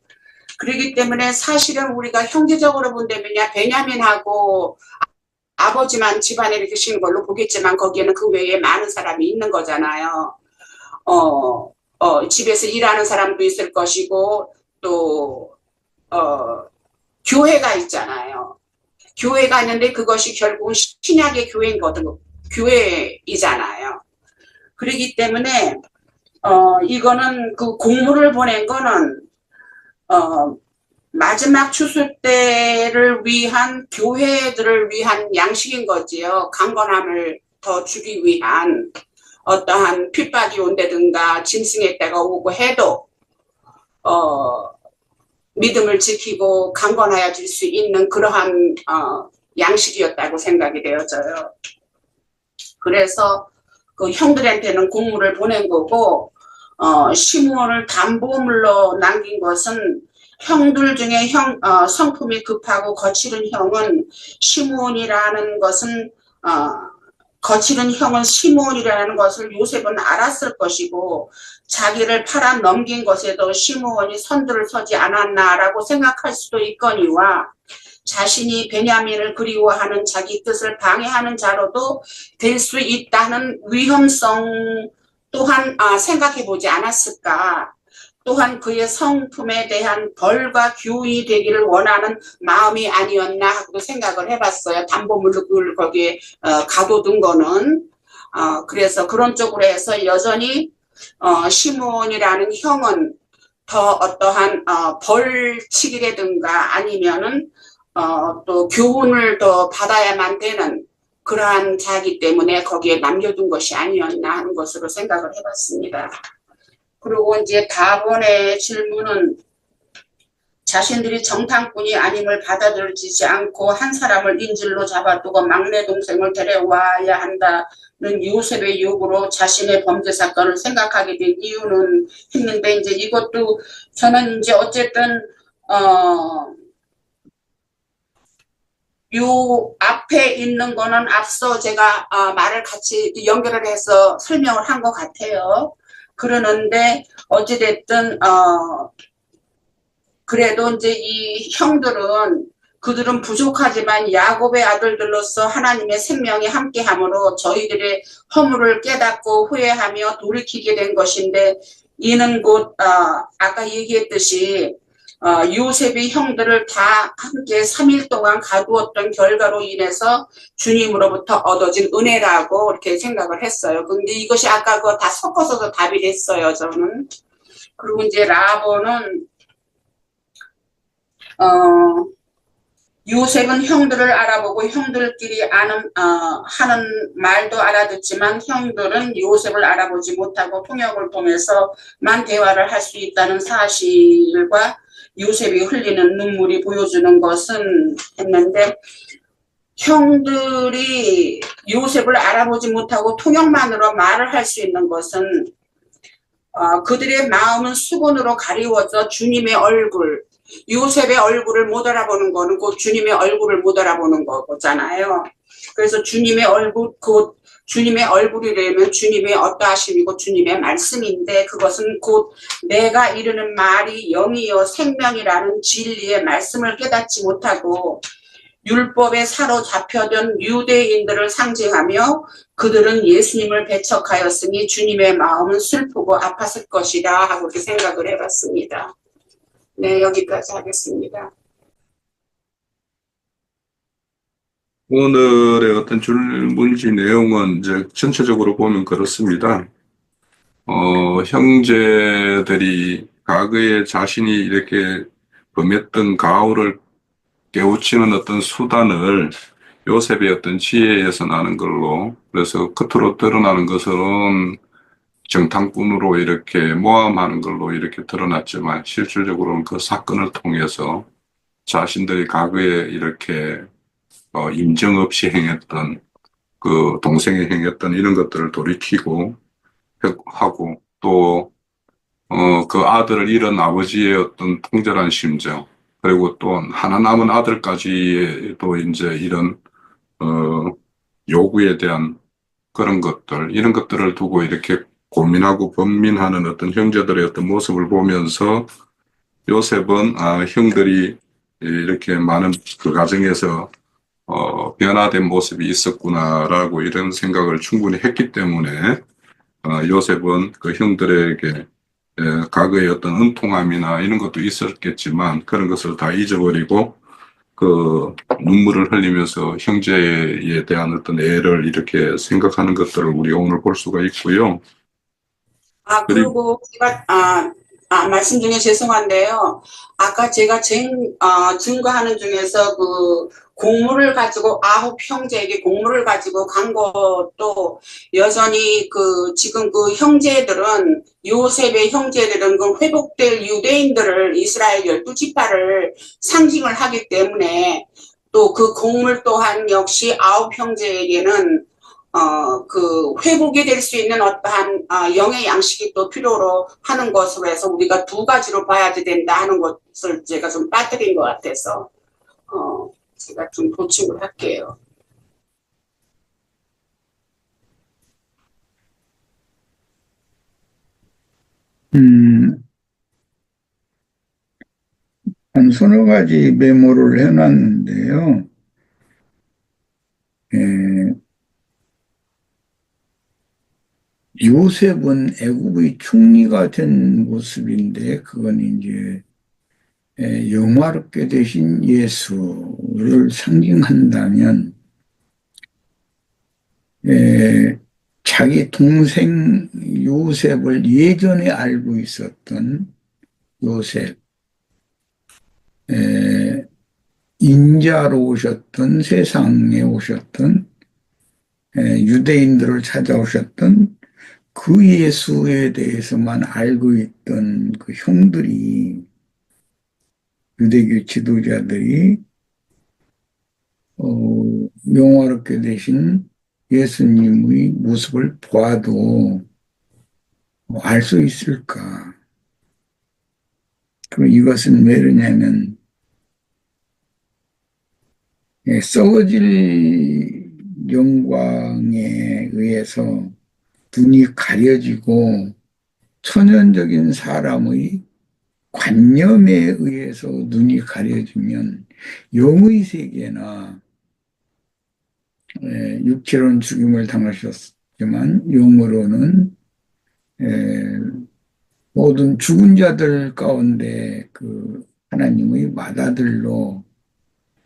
그렇기 때문에 사실은 우리가 형제적으로 본다면야 베냐민하고 아버지만 집안에 이렇게 계시는 걸로 보겠지만 거기에는 그 외에 많은 사람이 있는 거잖아요. 집에서 일하는 사람도 있을 것이고 또 교회가 있잖아요. 교회가 있는데 그것이 결국은 신약의 교회이잖아요. 그렇기 때문에 이거는 그 공물을 보낸 거는 마지막 추수 때를 위한 교회들을 위한 양식인 거지요. 강건함을 더 주기 위한 어떠한 핍박이 온다든가 짐승의 때가 오고 해도 믿음을 지키고 강건하여 질 수 있는 그러한 양식이었다고 생각이 되어져요. 그래서 그 형들한테는 공물을 보낸 거고 시므온을 담보물로 남긴 것은 형들 중에 성품이 급하고 거칠은 형은 시므온이라는 것은 거칠은 형은 시므온이라는 것을 요셉은 알았을 것이고 자기를 팔아 넘긴 것에도 시므온이 선두를 서지 않았나라고 생각할 수도 있거니와 자신이 베냐민을 그리워하는 자기 뜻을 방해하는 자로도 될 수 있다는 위험성 또한 생각해 보지 않았을까. 또한 그의 성품에 대한 벌과 교훈이 되기를 원하는 마음이 아니었나 하고도 생각을 해봤어요. 담보물을 거기에 가둬둔 거는. 그래서 그런 쪽으로 해서 여전히 시므온이라는 형은 더 어떠한 벌칙이라든가 아니면은 또 교훈을 더 받아야만 되는 그러한 자이기 때문에 거기에 남겨둔 것이 아니었나 하는 것으로 생각을 해봤습니다. 그리고 이제 다번에 질문은 자신들이 정탐꾼이 아님을 받아들이지 않고 한 사람을 인질로 잡아두고 막내 동생을 데려와야 한다는 요셉의 요구로 자신의 범죄 사건을 생각하게 된 이유는 했는데, 이제 이것도 저는 이제 어쨌든 요 앞에 있는 거는 앞서 제가 말을 같이 연결을 해서 설명을 한 것 같아요. 그러는데 어찌됐든 그래도 이제 이 형들은 그들은 부족하지만 야곱의 아들들로서 하나님의 생명이 함께함으로 저희들의 허물을 깨닫고 후회하며 돌이키게 된 것인데, 이는 곧 아까 얘기했듯이 요셉이 형들을 다 함께 3일 동안 가두었던 결과로 인해서 주님으로부터 얻어진 은혜라고 이렇게 생각을 했어요. 근데 이것이 아까 그거 다 섞어서 답이 됐어요, 저는. 그리고 이제 라본은 요셉은 형들을 알아보고 형들끼리 하는 말도 알아듣지만 형들은 요셉을 알아보지 못하고 통역을 통해서만 대화를 할 수 있다는 사실과 요셉이 흘리는 눈물이 보여주는 것은 했는데, 형들이 요셉을 알아보지 못하고 통역만으로 말을 할 수 있는 것은 그들의 마음은 수건으로 가리워져 주님의 얼굴, 요셉의 얼굴을 못 알아보는 거는 곧 주님의 얼굴을 못 알아보는 거잖아요. 그래서 주님의 얼굴, 곧 주님의 얼굴이라면 주님의 어떠하심이고 주님의 말씀인데, 그것은 곧 내가 이르는 말이 영이요 생명이라는 진리의 말씀을 깨닫지 못하고 율법에 사로잡혀든 유대인들을 상징하며 그들은 예수님을 배척하였으니 주님의 마음은 슬프고 아팠을 것이다 하고 이렇게 생각을 해봤습니다. 네, 여기까지 하겠습니다. 오늘의 어떤 줄문지 내용은 이제 전체적으로 보면 그렇습니다. 형제들이 과거에 자신이 이렇게 범했던 가오를 깨우치는 어떤 수단을 요셉의 어떤 지혜에서 나는 걸로, 그래서 겉으로 드러나는 것은 정탐꾼으로 이렇게 모함하는 걸로 이렇게 드러났지만 실질적으로는 그 사건을 통해서 자신들이 과거에 이렇게 인정 없이 행했던 그 동생이 행했던 이런 것들을 돌이키고 하고 또 그 아들을 잃은 아버지의 어떤 통절한 심정, 그리고 또 하나 남은 아들까지도 이제 이런 요구에 대한 그런 것들, 이런 것들을 두고 이렇게 고민하고 번민하는 어떤 형제들의 어떤 모습을 보면서 요셉은 형들이 이렇게 많은 그 과정에서 변화된 모습이 있었구나라고 이런 생각을 충분히 했기 때문에 요셉은 그 형들에게 과거의 어떤 은통함이나 이런 것도 있었겠지만 그런 것을 다 잊어버리고 그 눈물을 흘리면서 형제에 대한 어떤 애를 이렇게 생각하는 것들을 우리가 오늘 볼 수가 있고요. 그리고 제가, 말씀 중에 죄송한데요. 아까 제가 증거하는 중에서 그 곡물을 가지고 9형제에게 곡물을 가지고 간 것도 여전히 지금 그 형제들은, 요셉의 형제들은 그 회복될 유대인들을, 이스라엘 12지파를 상징을 하기 때문에 또 그 곡물 또한 역시 9형제에게는 그 회복이 될 수 있는 어떠한 영의 양식이 또 필요로 하는 것으로 해서 우리가 두 가지로 봐야 된다 하는 것을 제가 좀 빠뜨린 것 같아서 제가 좀 보충을 할게요. 한 서너 가지 메모를 해놨는데요. 요셉은 애굽의 총리가 된 모습인데 그건 이제 영화롭게 되신 예수를 상징한다면 자기 동생 요셉을 예전에 알고 있었던 요셉, 인자로 오셨던, 세상에 오셨던 유대인들을 찾아오셨던 그 예수에 대해서만 알고 있던 그 형들이, 유대교 지도자들이 영화롭게 되신 예수님의 모습을 보아도 알 수 있을까? 그리고 이것은 왜 그러냐면 썩어질 영광에 의해서 눈이 가려지고 천연적인 사람의 관념에 의해서 눈이 가려지면 영의 세계나 육체로는 죽임을 당하셨지만 영으로는 모든 죽은 자들 가운데 그 하나님의 맏아들로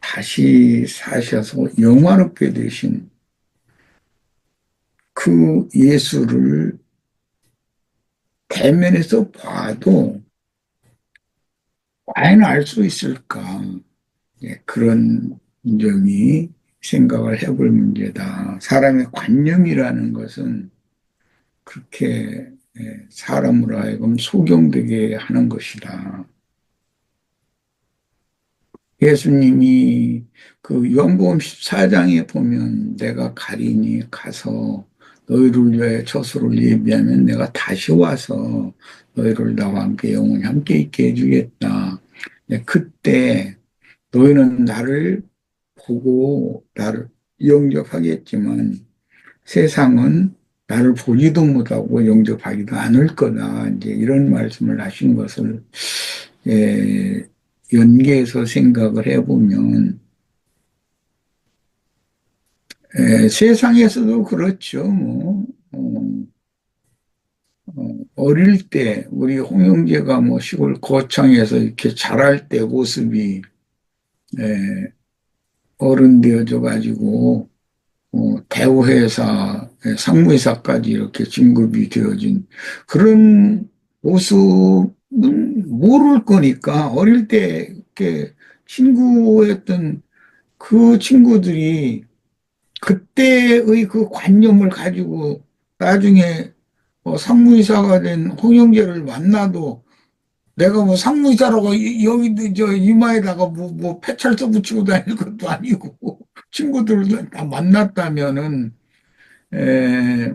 다시 사셔서 영화롭게 되신 그 예수를 대면에서 봐도 과연 알 수 있을까? 그런 점이 생각을 해볼 문제다. 사람의 관념이라는 것은 그렇게 사람으로 하여금 소경되게 하는 것이다. 예수님이 그 요한복음 14장에 보면 내가 가리니 가서 너희를 위하여 처소를 예비하면 내가 다시 와서 너희를 나와 함께 영원히 함께 있게 해주겠다. 그때 너희는 나를 보고 나를 영접하겠지만 세상은 나를 보지도 못하고 영접하지도 않을 거다. 이제 이런 말씀을 하신 것을 연계해서 생각을 해보면 세상에서도 그렇죠. 뭐, 어릴 때 우리 홍영재가 뭐 시골 거창에서 이렇게 자랄 때 모습이 에, 어른 되어져 가지고 대우회사 상무이사까지 이렇게 진급이 되어진 그런 모습은 모를 거니까 어릴 때 이렇게 친구였던 그 친구들이 그때의 그 관념을 가지고 나중에 상무이사가 된 홍영재를 만나도 내가 뭐 상무이사라고 여기 저 이마에다가 뭐 패찰서 붙이고 다닐 것도 아니고 친구들을 다 만났다면은 에,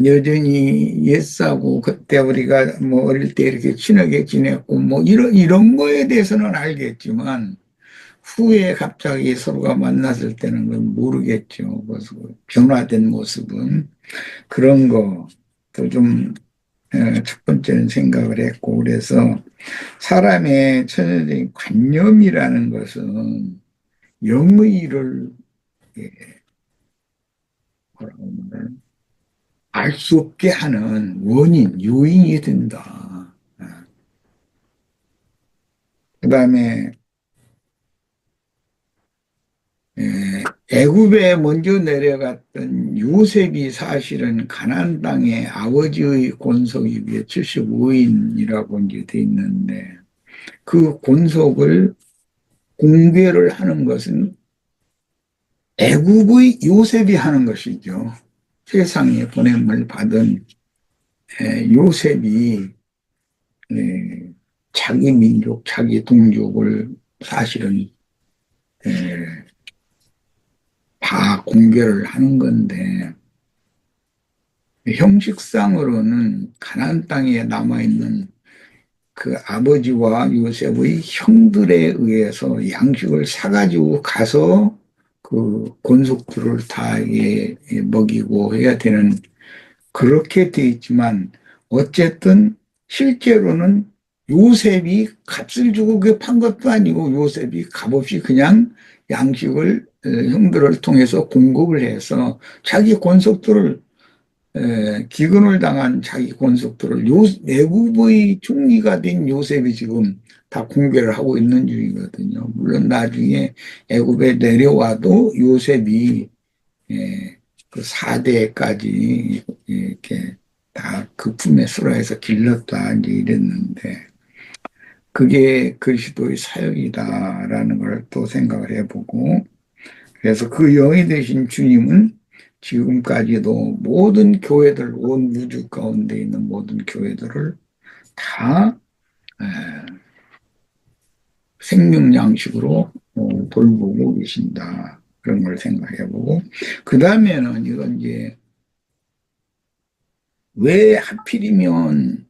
여전히 옛사고 그때 우리가 뭐 어릴 때 이렇게 친하게 지냈고 뭐 이런 거에 대해서는 알겠지만 후에 갑자기 서로가 만났을 때는 그건 모르겠죠. 그래서 변화된 모습은 그런 것도 좀 첫 번째는 생각을 했고 그래서 사람의 천연적인 관념이라는 것은 영의를 뭐라고 말하나? 알 수 없게 하는 원인, 요인이 된다. 그 다음에 애굽에 먼저 내려갔던 요셉이 사실은 가나안 땅의 아버지의 권속이 75인이라고 이제 돼 있는데 그 권속을 공개를 하는 것은 애굽의 요셉이 하는 것이죠. 세상에 보냄을 받은 요셉이 자기 민족, 자기 동족을 사실은 다 공개를 하는 건데 형식상으로는 가나안 땅에 남아있는 그 아버지와 요셉의 형들에 의해서 양식을 사가지고 가서 그 권속들을 다 먹이고 해야 되는 그렇게 돼 있지만 어쨌든 실제로는 요셉이 값을 주고 그게 판 것도 아니고 요셉이 값없이 그냥 양식을 형들을 통해서 공급을 해서 자기 권속들을 기근을 당한 자기 권속들을 애굽의 총리가 된 요셉이 지금 다 공개를 하고 있는 중이거든요. 물론 나중에 애굽에 내려와도 요셉이 그 4대까지 이렇게 다 그 품에 수라해서 길렀다 이제 이랬는데 그게 그리스도의 사역이다라는 걸 또 생각을 해보고 그래서 그 영이 되신 주님은 지금까지도 모든 교회들 온 우주 가운데 있는 모든 교회들을 다 생명 양식으로 돌보고 계신다 그런 걸 생각해보고 그 다음에는 이건 이제 왜 하필이면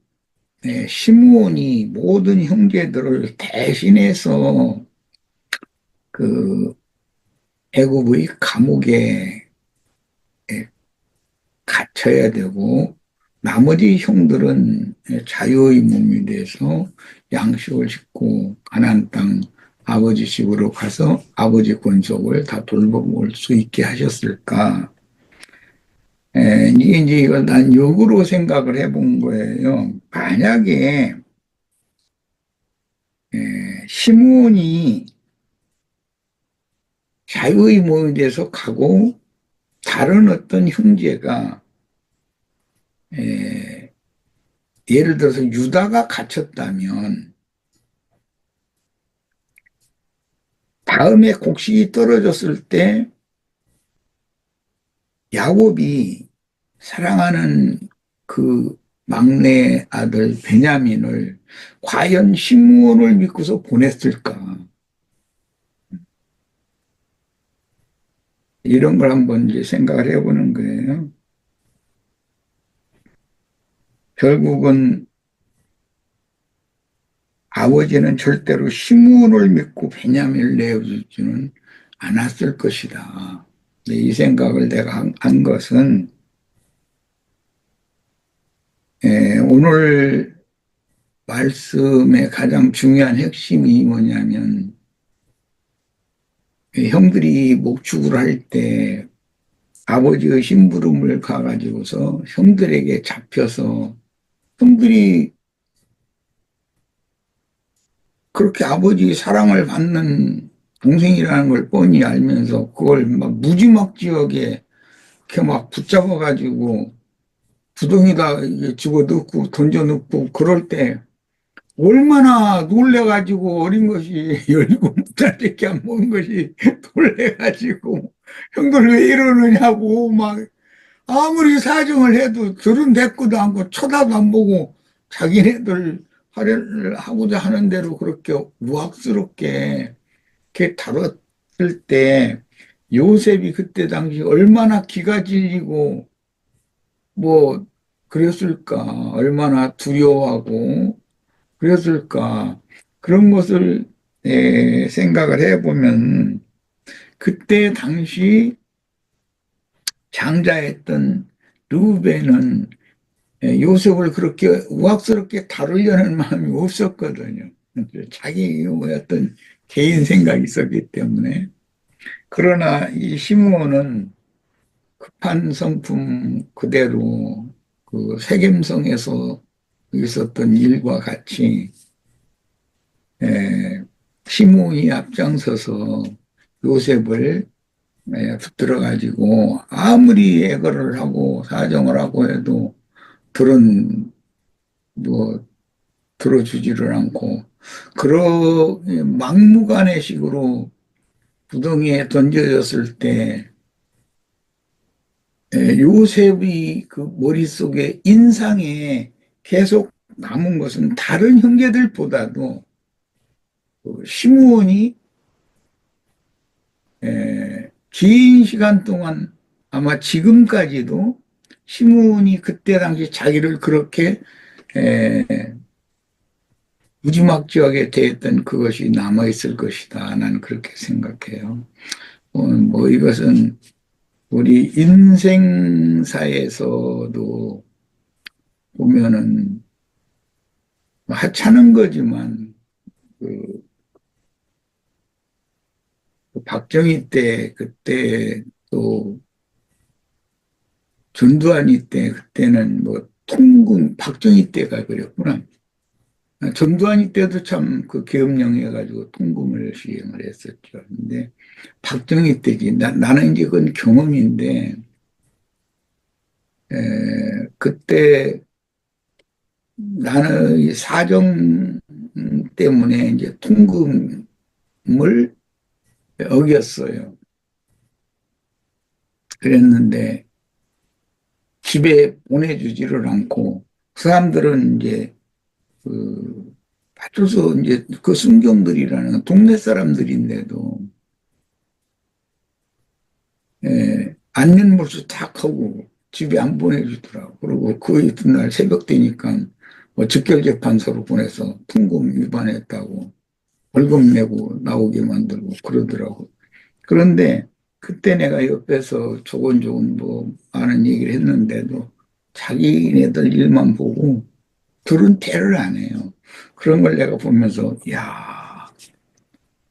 시므온이 모든 형제들을 대신해서 그 애굽의 감옥에 갇혀야 되고 나머지 형들은 자유의 몸이 돼서 양식을 싣고 가나안 땅 아버지 집으로 가서 아버지 권속을 다 돌보올 수 있게 하셨을까? 이게 이제 이걸 난 역으로 생각을 해본 거예요. 만약에 시므온이 자유의 몸이 돼서 가고 다른 어떤 형제가 예를 들어서 유다가 갇혔다면 다음에 곡식이 떨어졌을 때 야곱이 사랑하는 그 막내 아들 베냐민을 과연 시므온을 믿고서 보냈을까? 이런 걸 한번 이제 생각을 해보는 거예요. 결국은 아버지는 절대로 시므온을 믿고 베냐민을 내어주지는 않았을 것이다. 이 생각을 내가 한 것은 오늘 말씀의 가장 중요한 핵심이 뭐냐면 형들이 목축을 할 때 아버지의 심부름을 가가지고서 형들에게 잡혀서 형들이 그렇게 아버지 사랑을 받는 동생이라는 걸 뻔히 알면서 그걸 막 무지막지하게 이렇게 막 붙잡아가지고 구덩이다 집어넣고 던져넣고 그럴 때 얼마나 놀래가지고 어린 것이 17살밖에 안 먹은 것이 놀래가지고 형들 왜 이러느냐고 막 아무리 사정을 해도 들은 대꾸도 않고 쳐다도 안 보고 자기네들 하려를 하고자 하는 대로 그렇게 우악스럽게 이렇게 다뤘을 때 요셉이 그때 당시 얼마나 기가 질리고 뭐 그랬을까 얼마나 두려워하고 그랬을까 그런 것을 생각을 해보면 그때 당시 장자였던 르우벤은 요셉을 그렇게 우악스럽게 다루려는 마음이 없었거든요. 자기 어떤 개인 생각이 있었기 때문에. 그러나 이 시므온은 급한 성품 그대로 그 세겜성에서 있었던 일과 같이 시므온이 앞장서서 요셉을 붙들어 가지고 아무리 애거를 하고 사정을 하고 해도 들은 뭐 들어주지를 않고 그런 막무가내식으로 구덩이에 던져졌을 때 요셉이 그 머릿속에 인상에 계속 남은 것은 다른 형제들보다도 그 시므온이 긴 시간 동안 아마 지금까지도 시므온이 그때 당시 자기를 그렇게 무지막지하게 대했던 그것이 남아있을 것이다. 나는 그렇게 생각해요. 뭐 이것은 우리 인생사에서도 보면은 하찮은 거지만 그 박정희 때 그때 또 전두환이 때 그때는 뭐 통금 박정희 때가 그랬구나. 전두환이 때도 참 그 계엄령 해가지고 통금을 시행을 했었죠. 근데 박정희 때지. 나는 이제 그건 경험인데, 그때 나는 이 사정 때문에 이제 통금을 어겼어요. 그랬는데 집에 보내주지를 않고 그 사람들은 이제 그 파출소 이제 그 순경들이라는 동네 사람들인데도 안전몰수 탁 하고 집에 안 보내주더라고. 그리고 그 이튿날 새벽 되니까 뭐 즉결재판소로 보내서 통금 위반했다고 벌금 내고 나오게 만들고 그러더라고. 그런데 그때 내가 옆에서 조곤조곤 뭐 많은 얘기를 했는데도 자기네들 일만 보고 둘은 대를 안 해요. 그런 걸 내가 보면서 야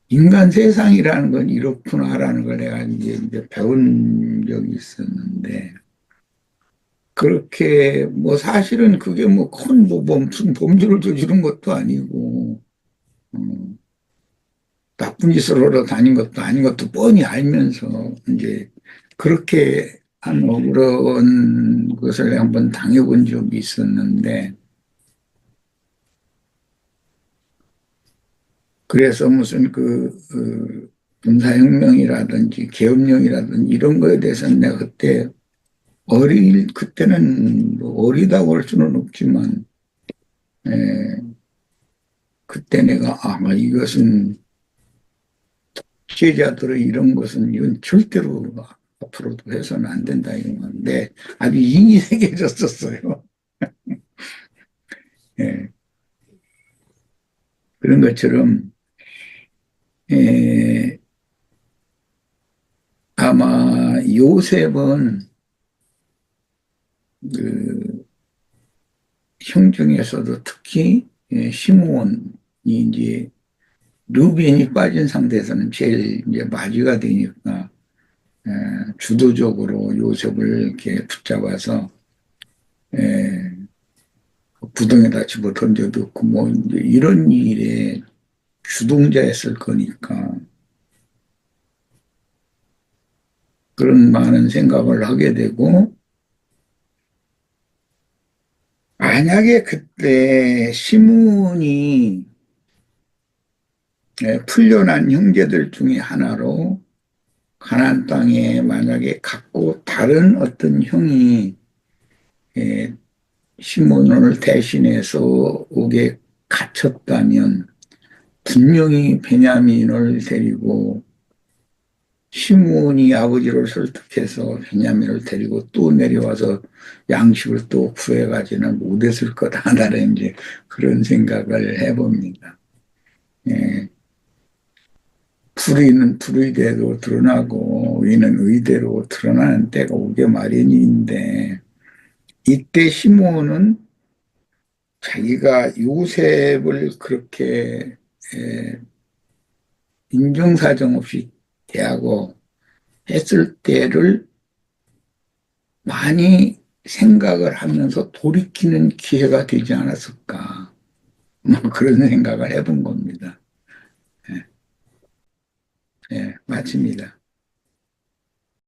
인간 세상이라는 건 이렇구나라는 걸 내가 이제 배운 적이 있었는데 그렇게 뭐 사실은 그게 뭐 큰 뭐 무슨 범죄를 저지른 것도 아니고 나쁜 짓을 하러 다닌 것도 아닌 것도 뻔히 알면서 이제 그렇게 한 그런 것을 한번 당해본 적이 있었는데 그래서 무슨 군사혁명이라든지 계엄령이라든지 이런 거에 대해서는 내가 그때 그때는 뭐 어리다고 할 수는 없지만 에, 그때 내가 이것은 피해자들의 이런 것은 이건 절대로 앞으로도 해서는 안 된다 이런 건데 아주 인이 새겨졌었어요. 예. 그런 것처럼 아마 요셉은 그 형 중에서도 특히 시므온이 이제 르벤이 빠진 상태에서는 제일 이제 맞이가 되니까 주도적으로 요셉을 이렇게 붙잡아서 구덩에다 집어 던져두고 뭐 이제 이런 일에 주동자였을 거니까 그런 많은 생각을 하게 되고, 만약에 그때 시므온이 풀려난 형제들 중에 하나로 가나안 땅에 만약에 갔고 다른 어떤 형이 시므온을 대신해서 오게 갇혔다면 분명히 베냐민을 데리고 시므온이 아버지를 설득해서 베냐민을 데리고 또 내려와서 양식을 또 구해가지는 못했을 거다라는 이제 그런 생각을 해봅니다. 예. 불의는 불의대로 드러나고 의는 의대로 드러나는 때가 오게 마련인데, 이때 시므온은 자기가 요셉을 그렇게 인정사정 없이 대하고 했을 때를 많이 생각을 하면서 돌이키는 기회가 되지 않았을까, 뭐 그런 생각을 해본 겁니다. 예, 마칩니다.